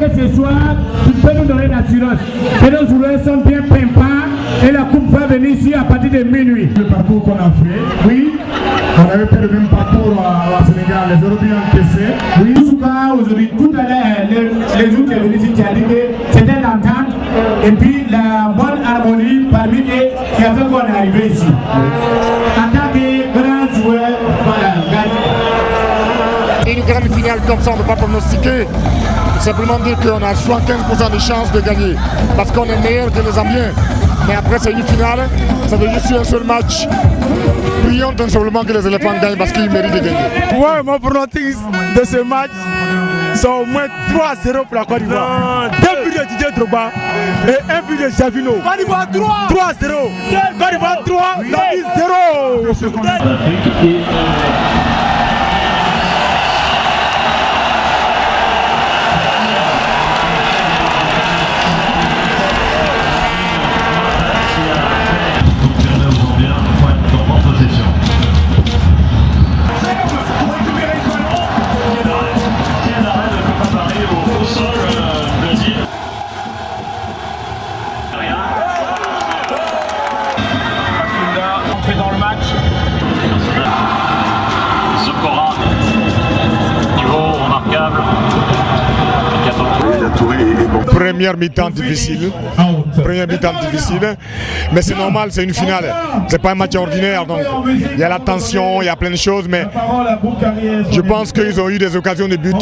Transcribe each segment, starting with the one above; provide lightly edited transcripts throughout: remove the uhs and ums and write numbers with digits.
que ce soir, tu peux nous donner l'assurance. Et nos joueurs sont bien pimpants et la coupe va venir ici à partir de minuit. Le parcours qu'on a fait, oui. On avait fait le même parcours au Sénégal, les Européens encaissés. Oui, aujourd'hui, tout à l'heure, les autres qui sont venus ici, tu as dit que c'était l'entente et puis la bonne harmonie parmi eux qui a fait qu'on est arrivé ici. En tant que grand joueur, voilà, une grande finale comme ça, on ne peut pas pronostiquer. Simplement dire qu'on a 75% de chances de gagner parce qu'on est meilleur que les Zambiens. Mais après, c'est une finale, ça veut juste un seul match. Prions tout simplement que les éléphants gagnent parce qu'ils méritent de gagner. Ouais, mon pronostic de ce match, c'est au moins 3-0 pour la Côte d'Ivoire. 2 buts de Didier Drogba et 1 but de Javino. Côte d'Ivoire 3-0. Côte d'Ivoire 3, Zambie 0. Première mi-temps difficile, mais c'est normal, c'est une finale, c'est pas un match ordinaire, donc il y a la tension, il y a plein de choses, mais je pense qu'ils ont eu des occasions de but,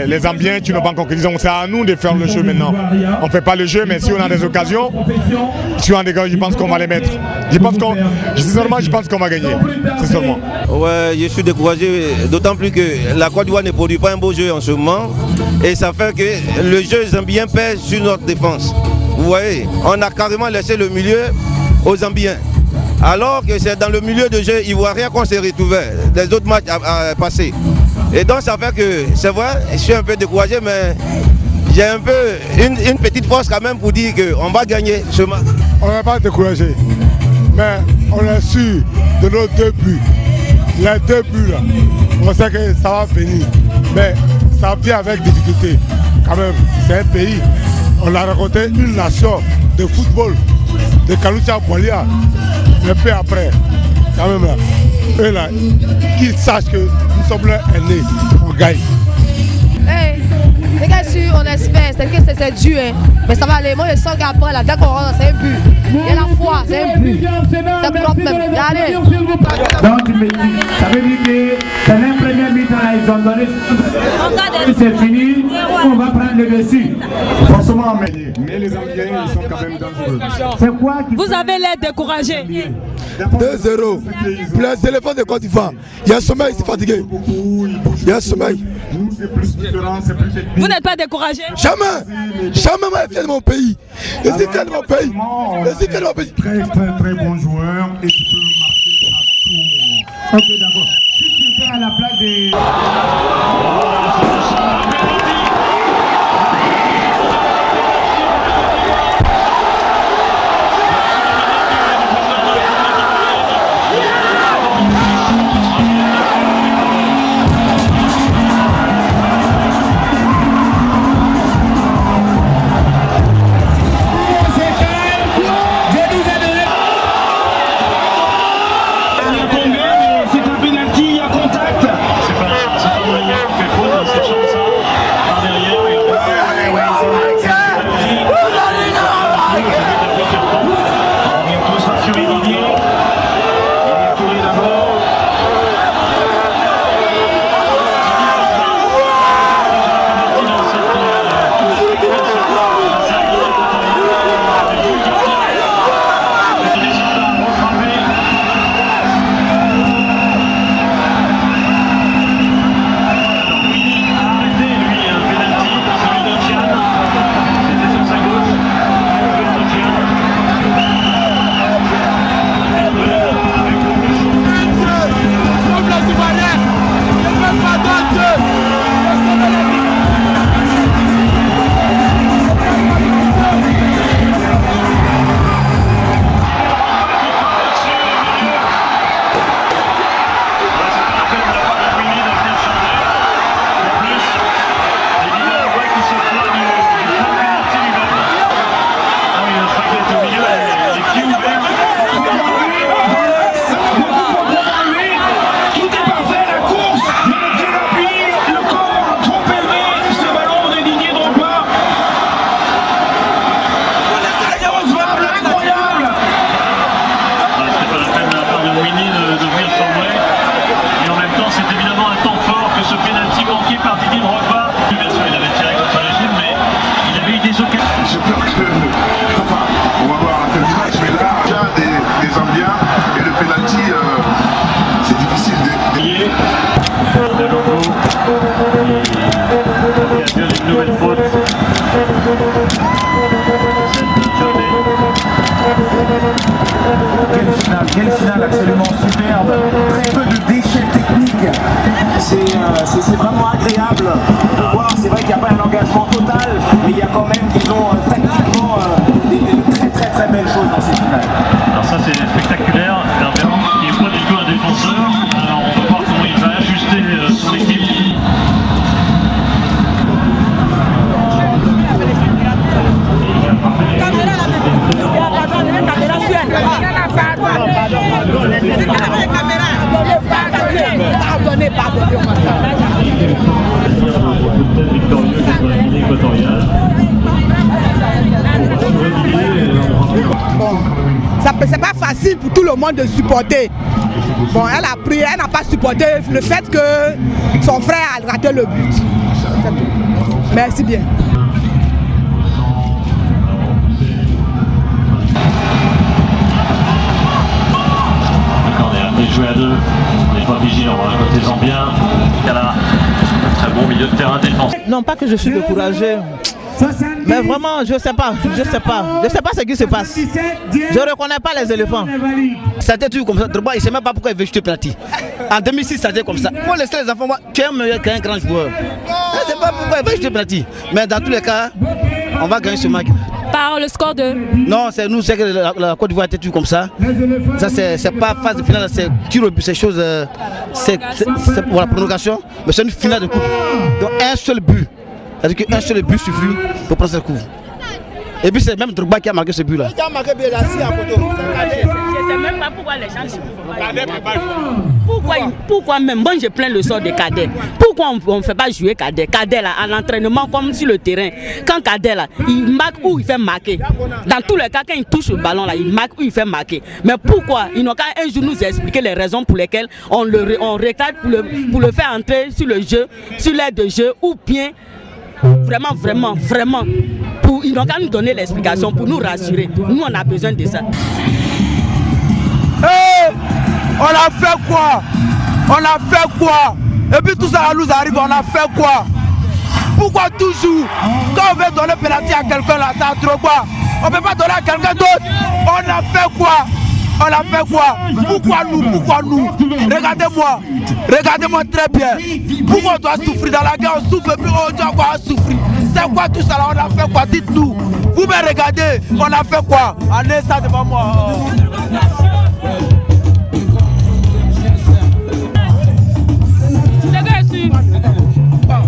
les Zambiens qui n'ont pas encore concrétisé, donc c'est à nous de faire le jeu maintenant. On ne fait pas le jeu, mais si on a des occasions, je pense qu'on va les mettre. Je pense qu'on va gagner, c'est seulement. Ouais, je suis découragé, d'autant plus que la Côte d'Ivoire ne produit pas un beau jeu en ce moment, et ça fait que le jeu zambien pèse sur notre défense. Vous voyez, on a carrément laissé le milieu aux Zambiens. Alors que c'est dans le milieu de jeu ivoirien qu'on s'est retrouvé des autres matchs à passer. Et donc ça fait que, c'est vrai, je suis un peu découragé, mais j'ai un peu une petite force quand même pour dire qu'on va gagner ce match. On n'est pas découragé, mais on est sûr de nos 2 buts. Les 2 buts là, on sait que ça va venir, mais ça vient avec difficulté. Quand même, c'est un pays, on a raconté une nation de football, de Kaloucha Bolia, un peu après, quand même là, eux là, qu'ils sachent que nous sommes leurs aînés, on gagne. Hey, les gars, on espère, c'est que c'est dur, hein. Mais ça va aller, moi je sens qu'après là, dès qu'on rentre, c'est un but. Il y a la foi, c'est un but. C'est propre même. Allez. Donc tu me dis, ça veut dire que c'est la première mi-temps, ils ont donné. C'est fini, on va prendre le dessus. Forcément, mais les Zambiens, ils sont quand même dangereux. C'est quoi vous avez l'air découragé. 2-0. Pour les éléphants de Côte d'Ivoire, il y a un sommeil, c'est fatigué. Il y a un sommeil. Vous n'êtes pas découragé? Jamais. Jamais moi je suis fier de mon pays. Je suis fier de mon pays. Je suis fier de mon pays. Très bon joueur et tu peux marquer à tout moment. Ok, d'accord. Si tu étais à la place des... Quelle finale absolument superbe, très peu de déchets techniques, c'est vraiment agréable de voir. C'est vrai qu'il n'y a pas un engagement total, mais il y a quand même, disons, tactiquement des très belles choses dans ces finales. Alors ça c'est spectaculaire, Herbert, il n'est pas du tout un défenseur, alors on va voir comment il va ajuster son équipe. Bon, c'est pas facile pour tout le monde de supporter. Bon, elle a pris, elle n'a pas supporté le fait que son frère a raté le but. Merci bien. Jouer à deux, on n'est pas vigilant, côté bien. Kala, très bon milieu de terrain défensif. Non, pas que je suis découragé, mais vraiment je sais pas ce qui se passe. Je ne reconnais pas les éléphants. Ça a été toujours comme ça, Drogba il ne sait même pas pourquoi il veut jeter penalty. En 2006 ça a été comme ça. Pour laisser les enfants, tu es meilleur qu'un grand joueur. Je ne sais pas pourquoi il veut jeter penalty. Mais dans tous les cas, on va gagner ce match. Par le score de... Non, c'est nous, c'est que la Côte d'Ivoire était toujours comme ça. Ça, c'est pas phase de finale, c'est tir au but, c'est chose. C'est pour la prolongation, mais c'est une finale de coupe. Donc un seul but. C'est-à-dire qu'un seul but suffit pour prendre cette coupe. Et puis c'est même Drogba qui a marqué ce but-là. Je ne sais même pas pourquoi les gens pourquoi même, moi je plains le sort des cadets. Pourquoi on ne fait pas jouer cadet? Cadet là, à l'entraînement comme sur le terrain. Quand cadet là, il marque ou il fait marquer. Dans tous les cas, quand il touche le ballon là, il marque ou il fait marquer. Mais pourquoi? Ils n'ont qu'à un jour nous expliquer les raisons pour lesquelles on recadre pour le faire entrer sur le jeu, sur l'aide de jeu, ou bien vraiment. Ils n'ont qu'à nous donner l'explication pour nous rassurer. Nous on a besoin de ça. Hey, on a fait quoi? Et puis tout ça nous arrive, on a fait quoi? Pourquoi toujours, quand on veut donner pénalty à quelqu'un là, ça trop quoi? On ne peut pas donner à quelqu'un d'autre. On a fait quoi? Pourquoi nous? Regardez-moi très bien. Pourquoi on doit souffrir dans la guerre? On souffre, puis on doit encore souffrir. C'est quoi tout ça là? On a fait quoi? Dites-nous. Vous me regardez, on a fait quoi? Allez ça devant moi.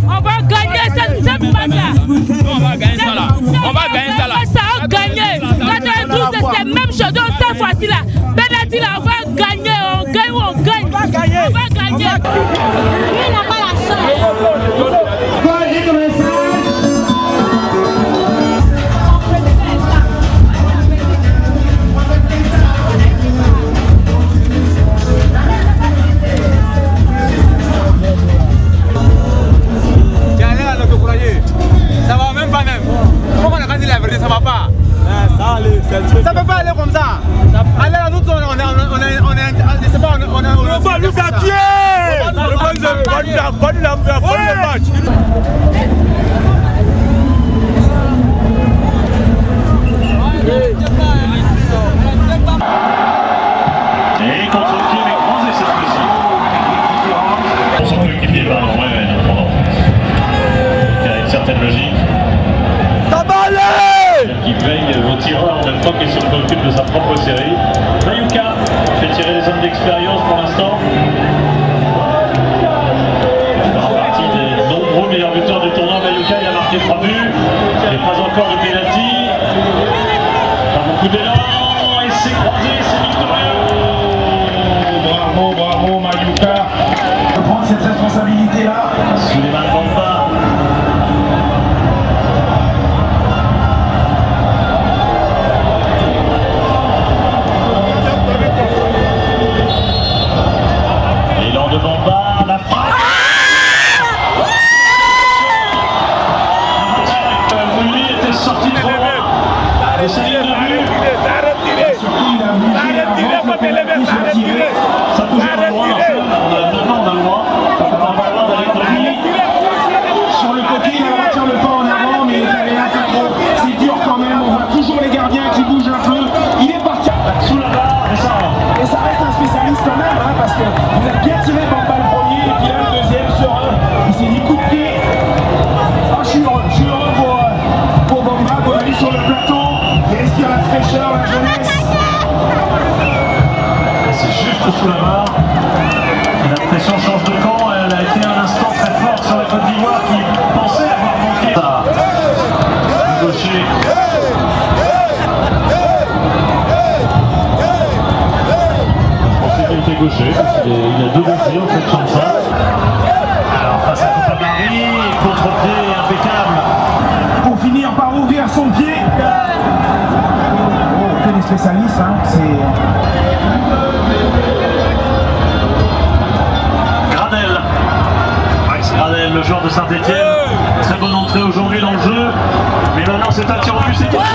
On va gagner cette match-là. On va gagner ça là. On va gagner ça là. Ça a gagné. Quand on trouve c'est la même chose. Donc cette fois-ci là, penalty là, on va gagner. On gagne. On va gagner. On va gagner. Il n'a pas la chance. Ça va même pas même. Pourquoi on a dit la vérité, ça va pas. Ça peut pas aller comme ça. Allez là, nous on est je sais pas, on va nous tuer. Et contre-pied avec grands essais possibles. On sent que l'équipier va en vrai, il y a une certaine logique. Ça va aller! Qui veille au tireur en même temps qu'il se préoccupe de sa propre série. Mayuka fait tirer les hommes d'expérience pour l'instant. Il fera partie des nombreux meilleurs buteurs du tournoi. Mayuka, il a marqué 3 buts. Il n'est pas encore de pénalty. Pas beaucoup d'élan. Et c'est croisé, c'est victorieux. Bravo Mayuka. De prendre cette responsabilité-là. Souleymane Bamba. L'élan de Bamba, la frappe. Lui était sorti trop loin. Et c'est ligne de but. Ça touche le droit. Maintenant on a le droit. On a le droit d'aller Sur le côté, il retire le pas en avant, mais il est allé un peu trop. C'est dur quand même, on voit toujours les gardiens qui bougent un peu. Il est parti. Sécurité gaucher, parce qu'il a deux dossiers en fait, Chansa. Alors face à Coupamari, contre-pied impeccable. Pour finir par ouvrir son pied. Oh, aucun spécialiste, hein, c'est... Gradel. Max Gradel, le joueur de Saint-Etienne. Très bonne entrée aujourd'hui dans le jeu. Mais maintenant c'est un tir au but, c'est quelque chose.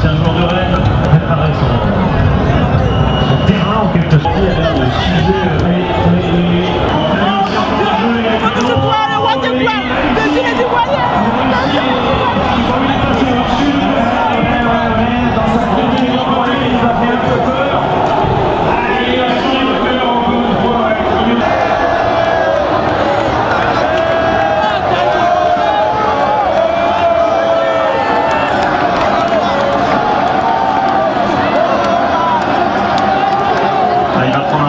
C'est un joueur de Rennes préparer son terrain en quelque sorte. Il a l'air de s'user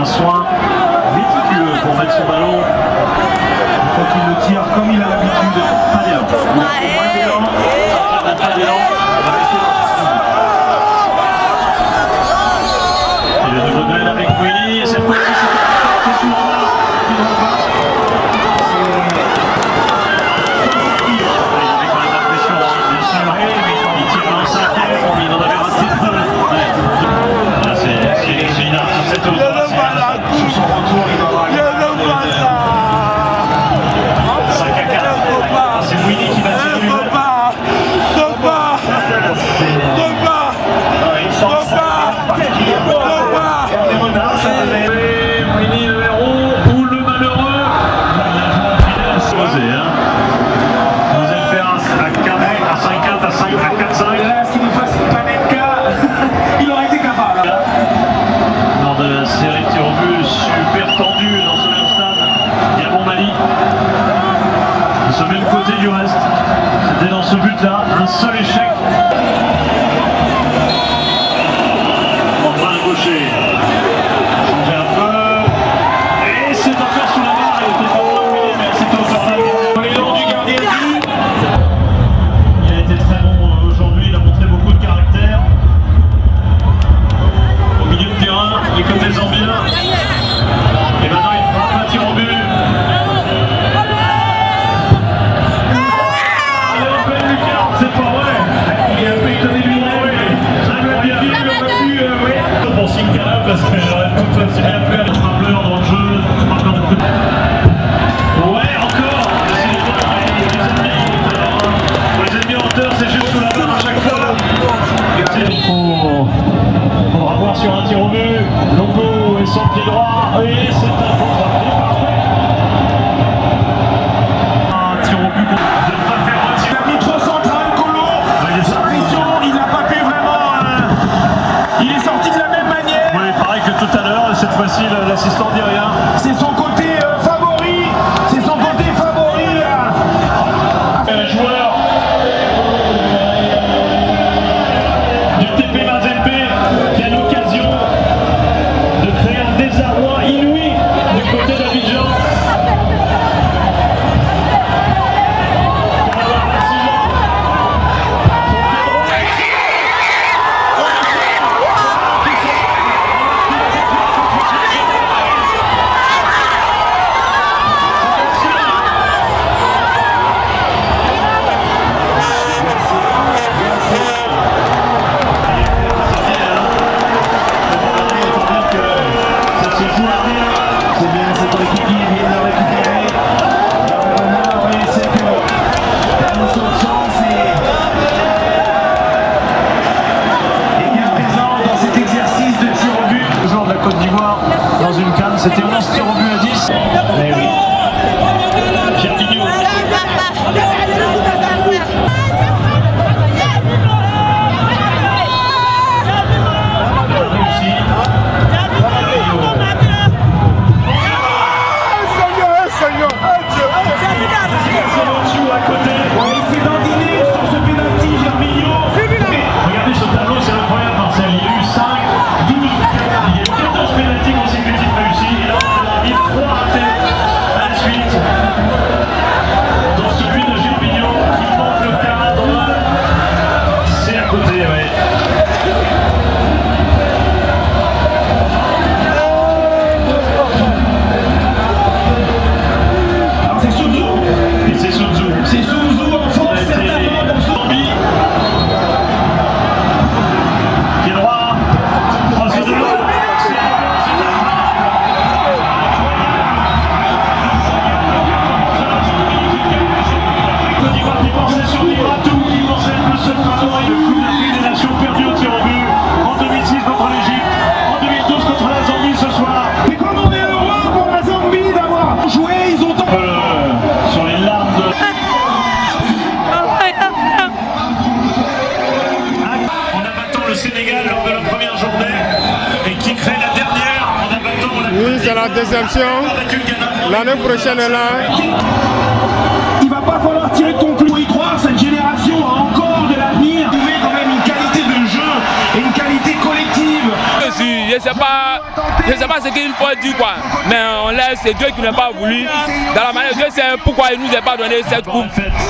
soin méticuleux pour mettre son ballon. Il faut qu'il le tire comme il a l'habitude. Pas d'élan. Pas d'élan. Pas d'élan. Il va rester dans ce style. Et le nouveau duel avec Mouini. Et cette fois-ci, c'est tout normal. Il avait quand même la pression, bien sûr. Il tire dans le cinquième. Il en avait raté deux. C'est une art sur cette autre. Sur son retour, il va avoir c'est Mouini qui va tirer lui. Mouini le héros ou le malheureux. Vous allez faire à 4, à 5-4, à 5, à 4-5. Ce qui nous fasse une Panenka, il aurait été capable. Lors de la série de tirs au but super tendue dans ce même stade, Gabon-Mali. De ce même côté du reste, c'était dans ce but-là, un seul échec. Enfin un gaucher. Changer un peu. Et c'est encore sous la barre, il était pas loin de Mouini, mais c'est encore là. L'élan du gardien de but. Il a été très bon aujourd'hui, il a montré beaucoup de caractère. Au milieu de terrain, les côtés zambiens. Et maintenant il frappe un tir au but. Allez, on fait Lucas, c'est pas vrai. Il est un peu étonné lui-même. Ça lui a bien dit, il a pas pu. Pour Sinkala, parce que j'aurais tout aussi bien pu aller trembler dans le jeu. Encore de coups. Ouais, encore. Pour les ennemis en hauteur, c'est juste sous la barre à chaque fois. Il faudra voir sur un tir au but. Longo et son pied droit. Et c'est un contre-pied parfait. Un tir au but de ne pas faire retirer. Il a mis trop central, Colo. Sa pression, il n'a pas pu vraiment. Il est sorti de la même manière. Oui, pareil que tout à l'heure. Cette fois-ci, l'assistant dit rien. C'est son côté favori. C'est son côté favori. Un joueur du TP Mazembe qui a l'occasion de créer un désarroi inouï du côté d'Abidjan. C'était 11 tirs au but à 10. Mais oui. Pierre Guignou. Réussi. Seigneur, à côté. il s'est dandiné sur ce pénalty, Germinho. Regardez ce tableau, c'est incroyable, Marcel. Il y a eu 5, 12, il y a eu 14 pénaltys consécutifs réussis. c'est la déception. L'année prochaine est là. Il va pas falloir tirer de conclusion. Pour y croire, cette génération a encore de l'avenir. Vous avez quand même une qualité de jeu et une qualité collective. Je ne sais pas ce qu'il faut dire quoi, mais on laisse, c'est Dieu qui n'a pas voulu. Dans la manière, Dieu sait pourquoi il ne nous a pas donné cette coupe,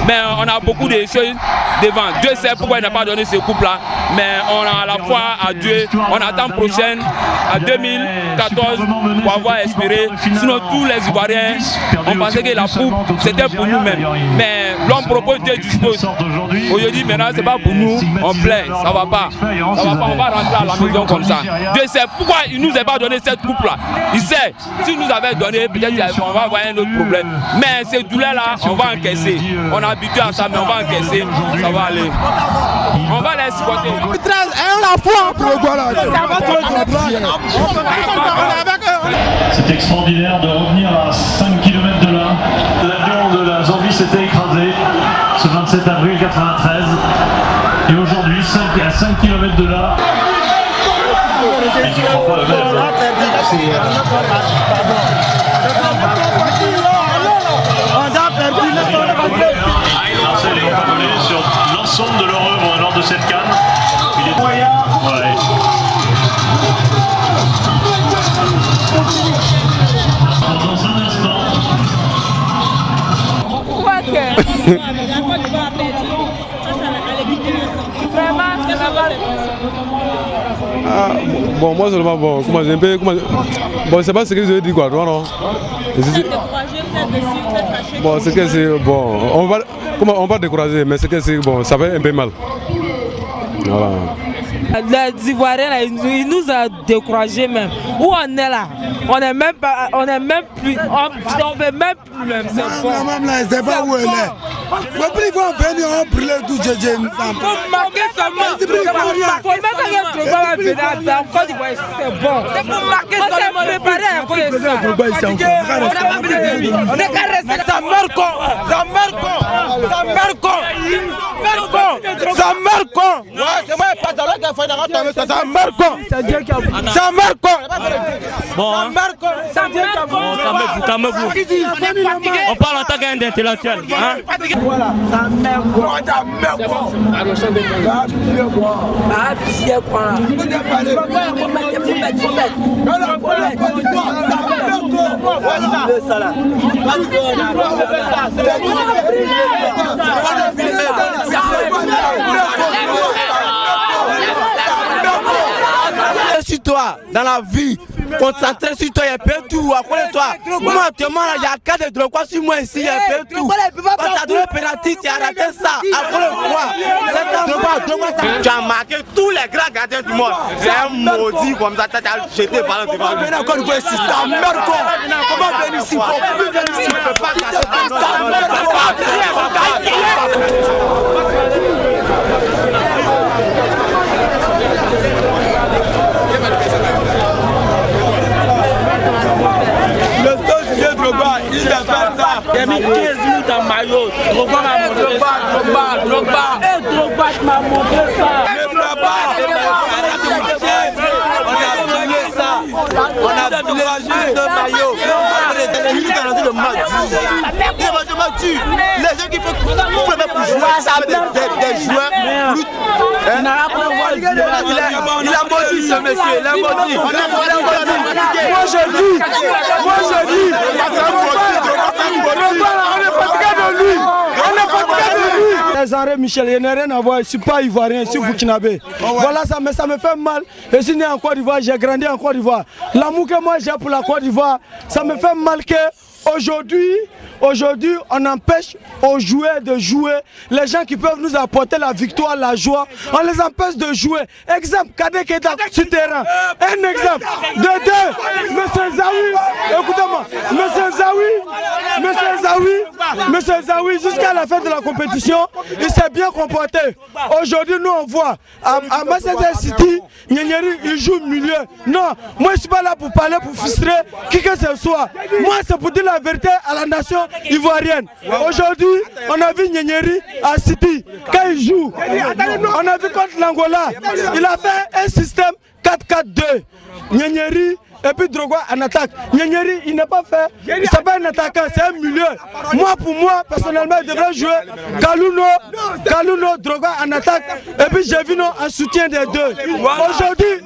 mais on a beaucoup de choses devant. Dieu sait pourquoi il n'a pas donné cette coupe-là, mais on a à la foi à Dieu, on attend prochaine, à 2014, pour avoir espéré. Sinon, tous les Ivoiriens, on pensait que la coupe, c'était pour nous-mêmes. Mais l'homme propose, Dieu dispose. Aujourd'hui, maintenant, ce n'est pas pour nous, on plaît, ça ne va pas. Ça va pas, on va rentrer à la maison comme ça. Dieu sait pourquoi il ne nous a pas donné cette coupe-là. Il sait, s'il nous avait donné, peut-être on va avoir un autre problème. Mais ces douleurs-là, on va encaisser. On est habitué à ça, mais on va encaisser. Ça va aller. On va les supporter. C'est extraordinaire de revenir à 5 km de là. L'avion de la Zambie s'était écrasé ce 27 avril 93. Et aujourd'hui, à 5 km de là, ils n'y croient pas eux-mêmes. Marcel et Camerounais sur l'ensemble de leur œuvre lors de cette canne. Il est moyen. Ouais. Dans un instant. Ah, bon, moi seulement, bon, comment j'ai un peu, bon, c'est pas ce que je veux dire quoi, non. Bon, c'est que c'est, bon, on va décourager, mais c'est que c'est, bon, ça fait un peu mal. Voilà. Les Ivoiriens, là, ils nous ont découragés même. Où on est là, on est même plus, on veut même plus même. C'est bon. Même là, c'est pas où elle est. Ils vont venir, on brûler tout Djedje. Il faut marquer seulement. Il faut mettre un Drogba va venir en Côte d'Ivoire, c'est bon. C'est pour marquer seulement. On s'est préparé à cause de ça. On est qu'à rester. Ça meurt con. Ça meurt con. Ça meurt con. Ça meurt con. C'est moi, pas dans la ça meurt con. Ça meurt con. Bon, calmez-vous. On parle en tant qu'intellectuel. Voilà, ça meurt con. Ça meurt con. Sur toi, dans la vie, concentré sur toi, il y a peu tout, après toi. Moi, actuellement, il y a 4 de droits sur moi ici, il y a peu tout. Quand tu as donné le pénalty, tu as raté ça. Après quoi? Tu as marqué tous les grands gardiens du monde. C'est un maudit comme ça, tu as jeté par le devant. Ça meurt quoi? Comment venir ici? Tu ne peux pas casser Le stade Didier Drogba, il a fait ça. Il a mis 15 minutes en maillot. Drogba m'a montré ça. Drogba m'a montré ça. On a découragé de maillot. Les gens qui font jouer, ça des joueurs. Il a maudit ce monsieur, il a maudit. Moi je dis, on est fatigué de lui. Les arrêts Michel, il n'y a rien à voir, je ne suis pas ivoirien, je suis burkinabé. Voilà ça, mais ça me fait mal. Je suis né en Côte d'Ivoire, j'ai grandi en Côte d'Ivoire. L'amour que moi j'ai pour la Côte d'Ivoire, ça me fait mal que aujourd'hui, on empêche aux joueurs de jouer. Les gens qui peuvent nous apporter la victoire, la joie, on les empêche de jouer. Exemple, Kadé Keita sur le terrain. Un exemple. De deux, M. Zawi, écoutez-moi, M. Zawi, jusqu'à la fin de la compétition, il s'est bien comporté. Aujourd'hui, nous on voit, à Manchester City, Nyeri, il joue milieu. Non, moi je ne suis pas là pour parler, pour frustrer qui que ce soit. Moi c'est pour dire la vérité à la nation ivoirienne. Aujourd'hui, on a vu Nyeri à City, quand il joue. On a vu contre l'Angola, il a fait un système 4-4-2. Nyeri et puis Drogba en attaque. Nyeri, il n'est pas fait. C'est pas un attaquant, c'est un milieu. Moi, pour moi, personnellement, il devrait jouer Kaluno, Drogba en attaque. Et puis Jevino en soutien des deux. Aujourd'hui,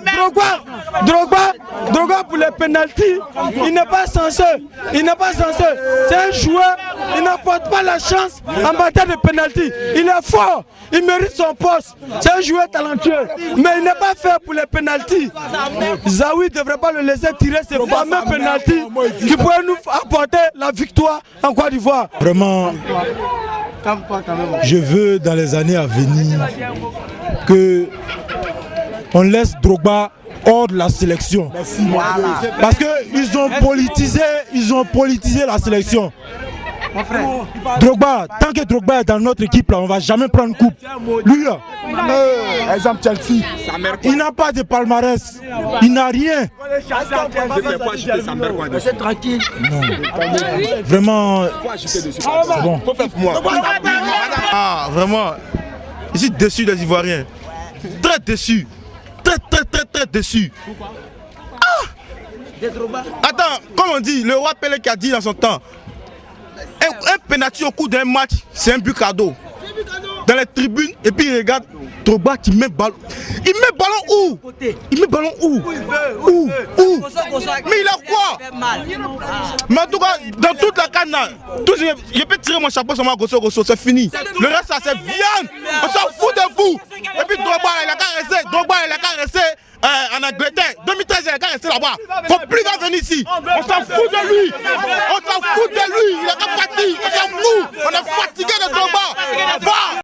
Drogba pour les pénaltys, il n'est pas censé. C'est un joueur, il n'apporte pas la chance en matière de pénalty. Il est fort, il mérite son poste. C'est un joueur talentueux, mais il n'est pas fait pour les pénaltys. Zawi ne devrait pas le laisser tirer ces fameux pénaltys qui pourraient nous apporter la victoire en Côte d'Ivoire. Vraiment, je veux dans les années à venir que on laisse Drogba hors de la sélection. Parce qu'ils ont politisé la sélection. Drogba, tant que Drogba est dans notre équipe, là, on ne va jamais prendre coupe. Lui là, exemple Chelsea, il n'a pas de palmarès, il n'a rien. C'est tranquille. Non. Vraiment, c'est bon. Ah, vraiment, je suis déçu des Ivoiriens. Très déçu. Très déçu. Attends, comme on dit, le roi Pelé qui a dit dans son temps, un penalty au cours d'un match, c'est un but cadeau. Dans les tribunes, et puis il regarde Drogba qui met ballon. Il met ballon où? Il met ballon où? Où? Mais il a quoi? Mais en tout cas, dans toute la canne, je peux tirer mon chapeau sur moi, Gosso, c'est fini. Le reste, ça c'est viande. On s'en fout de vous. Et puis Drogba, il a qu'à rester. En Angleterre, 2013, il a qu'à rester là-bas. Faut plus venir ici. On s'en fout de lui. Il a qu'à partir. On s'en fout. On est fatigué de Drogba.